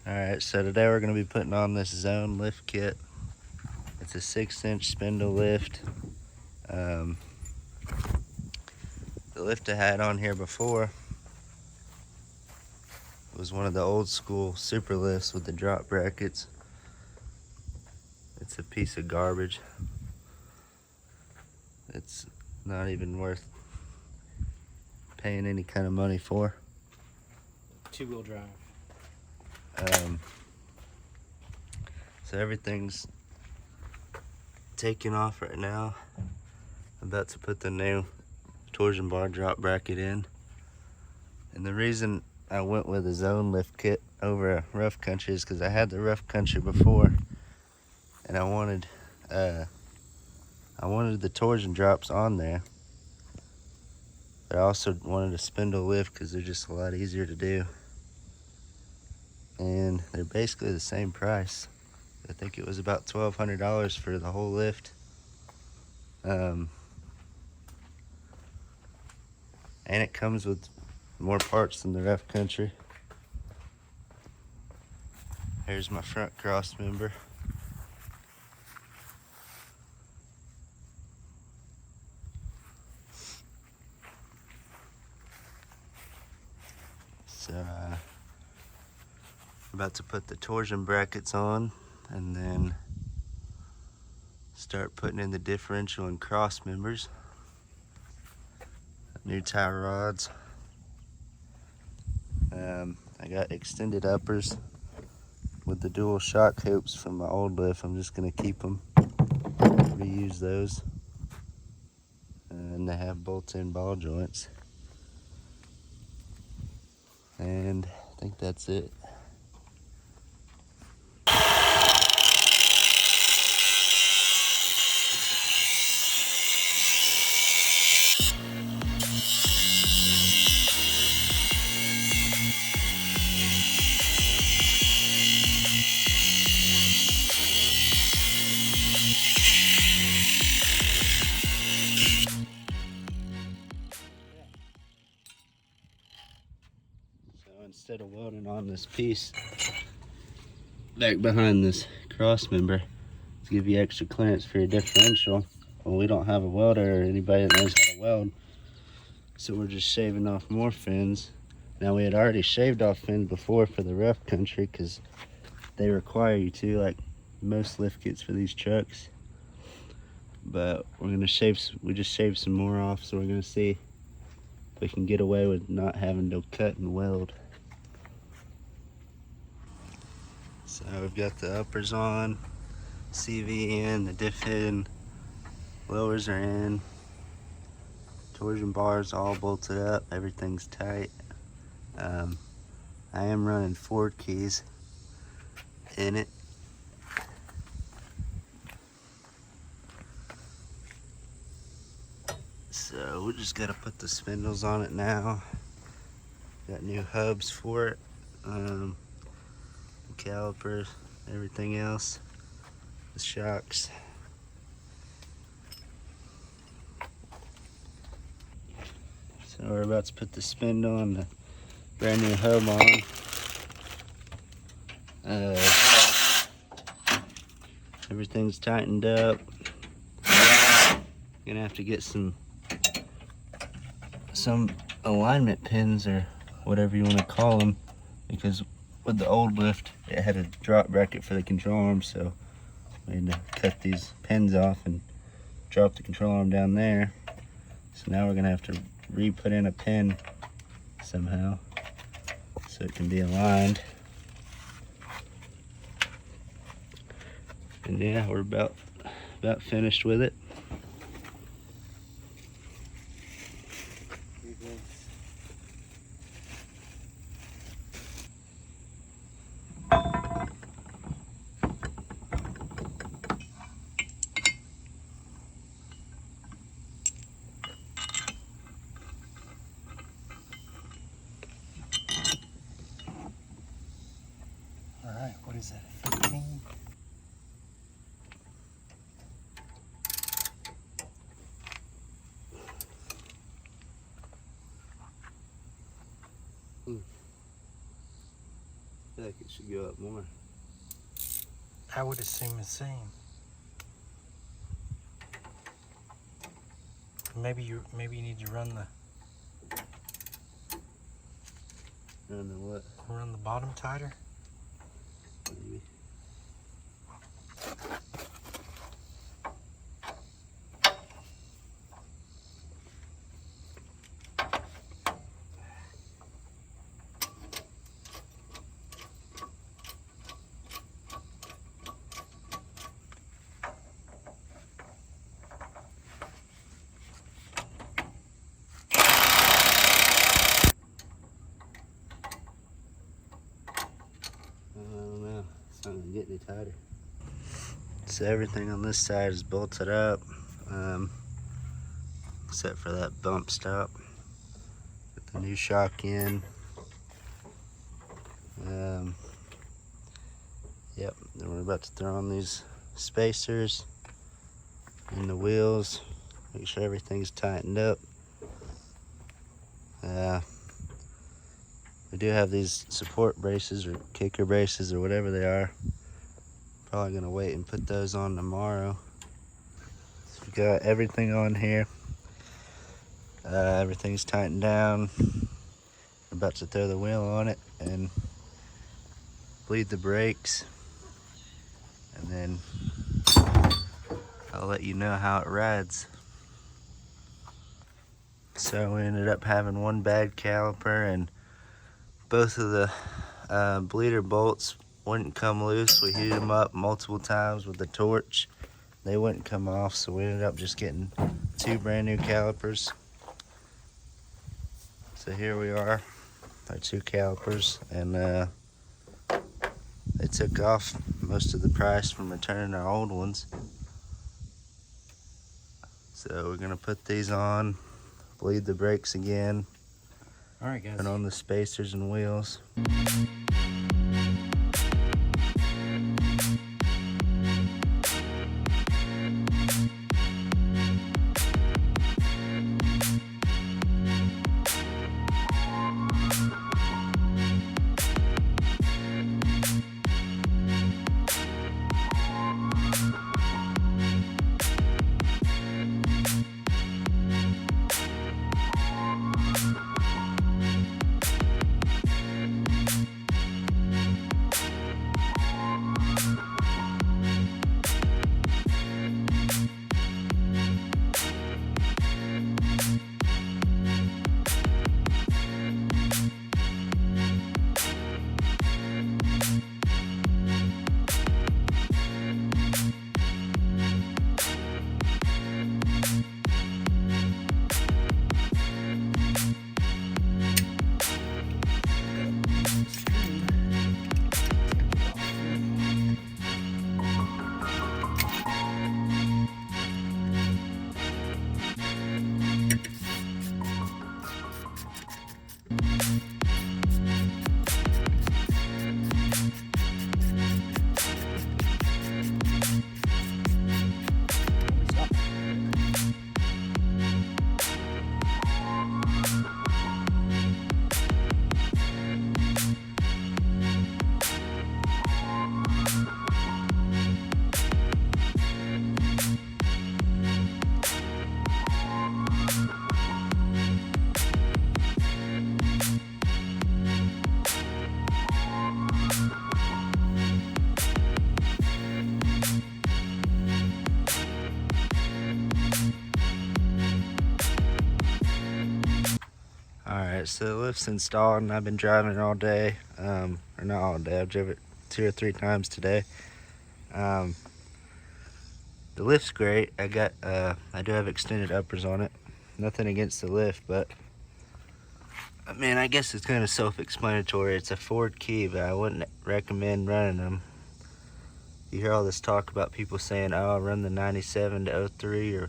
Alright, so today we're going to be putting on this zone lift kit. It's a 6-inch spindle lift. The lift I had on here before was one of the old school super lifts with the drop brackets. It's a piece of garbage. It's not even worth paying any kind of money for. Two-wheel drive. So everything's taking off right now. I'm about to put the new torsion bar drop bracket in. And the reason I went with a zone lift kit over a rough country is because I had the rough country before, and I wanted the torsion drops on there, but I also wanted a spindle lift because they're just a lot easier to do, and they're basically the same price. I think it was about $1,200 for the whole lift. And it comes with more parts than the rough country. Here's my front cross member. So I'm about to put the torsion brackets on and then start putting in the differential and cross members. New tie rods. I got extended uppers with the dual shock hoops from my old lift. I'm just gonna keep them, reuse those. And they have bolt-in ball joints. And I think that's it. Instead of welding on this piece back behind this cross member to give you extra clearance for your differential, well, we don't have a welder or anybody that knows how to weld, so we're just shaving off more fins. Now, we had already shaved off fins before for the rough country because they require you to, like most lift kits for these trucks, but we just shaved some more off, so we're gonna see if we can get away with not having to cut and weld. So we've got the uppers on, CV in, the diff in, lowers are in, torsion bars all bolted up, everything's tight. I am running Ford keys in it. So we just gotta put the spindles on it now. Got new hubs for it. Calipers, everything else, the shocks. So we're about to put the spindle and the brand new hub on. Everything's tightened up. Gonna have to get some alignment pins or whatever you want to call them, because with the old lift it had a drop bracket for the control arm, so we had to cut these pins off and drop the control arm down there. So now we're gonna have to re-put in a pin somehow so it can be aligned. And yeah, we're about finished with it. All right, what is that, 15? like it should go up more. I would assume the same. Maybe you need to run the what? Run the bottom tighter. Maybe. It's not gonna get any tighter. So everything on this side is bolted up, except for that bump stop. Put the new shock in. Yep, then we're about to throw on these spacers and the wheels. Make sure everything's tightened up. We do have these support braces or kicker braces or whatever they are. Probably gonna wait and put those on tomorrow. So we got everything on here. Everything's tightened down. We're about to throw the wheel on it and bleed the brakes. And then I'll let you know how it rides. So we ended up having one bad caliper and both of the bleeder bolts wouldn't come loose. We heated them up multiple times with the torch. They wouldn't come off, so we ended up just getting 2 brand new calipers. So here we are, our 2 calipers, and they took off most of the price from returning our old ones. So we're gonna put these on, bleed the brakes again. All right, guys. And on the spacers and wheels. Alright, so the lift's installed and I've been driving it all day. Or not all day, I've driven it 2 or 3 times today. The lift's great. I do have extended uppers on it. Nothing against the lift, but I mean, I guess it's kind of self-explanatory. It's a Ford key, but I wouldn't recommend running them. You hear all this talk about people saying, oh, I'll run the 97 to 03 or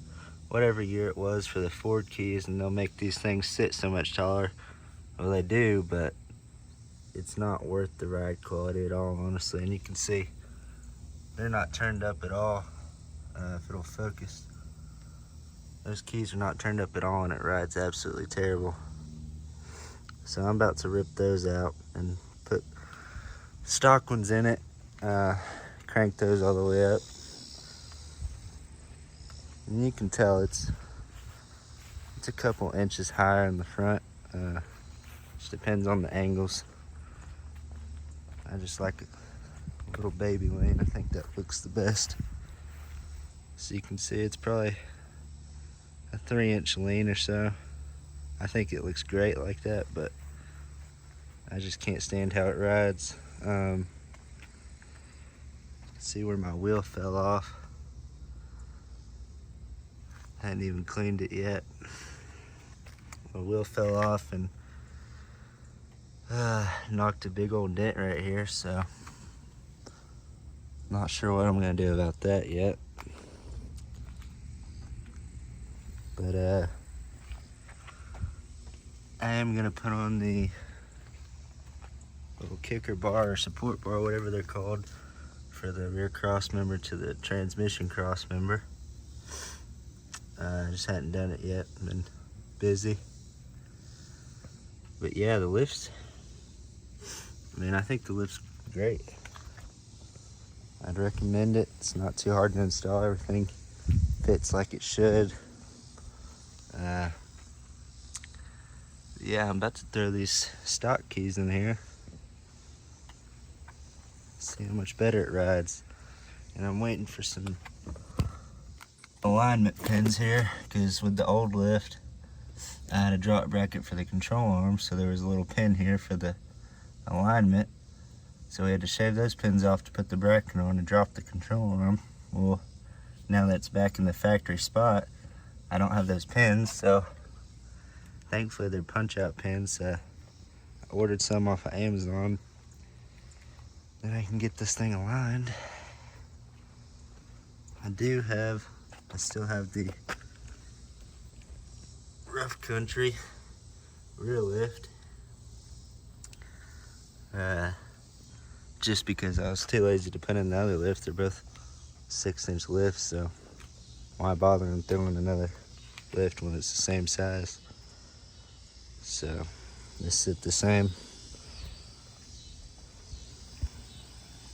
whatever year it was for the Ford keys, and they'll make these things sit so much taller. Well, they do, but it's not worth the ride quality at all, honestly. And you can see they're not turned up at all. If it'll focus, those keys are not turned up at all, and it rides absolutely terrible. So I'm about to rip those out and put stock ones in it. Crank those all the way up. And you can tell it's a couple inches higher in the front. Just depends on the angles. I just like a little baby lane. I think that looks the best. So you can see it's probably a 3-inch lean or so. I think it looks great like that, but I just can't stand how it rides. See where my wheel fell off. Hadn't even cleaned it yet. My wheel fell off and knocked a big old dent right here, so not sure what I'm gonna do about that yet. But I am gonna put on the little kicker bar or support bar, whatever they're called, for the rear cross member to the transmission cross member. I just hadn't done it yet, been busy. But yeah, the lift's, I mean, I think the lift's great. I'd recommend it. It's not too hard to install. Everything fits like it should. Yeah, I'm about to throw these stock keys in here. See how much better it rides. And I'm waiting for some alignment pins here, because with the old lift, I had a drop bracket for the control arm, so there was a little pin here for the alignment. So we had to shave those pins off to put the bracket on to drop the control arm. Well, now that's back in the factory spot, I don't have those pins, so thankfully they're punch-out pins. I ordered some off of Amazon. Then I can get this thing aligned. I still have the rough country rear lift. Just because I was too lazy to put in the other lift. They're both 6-inch lifts, so why bother in throwing another lift when it's the same size? So this is the same.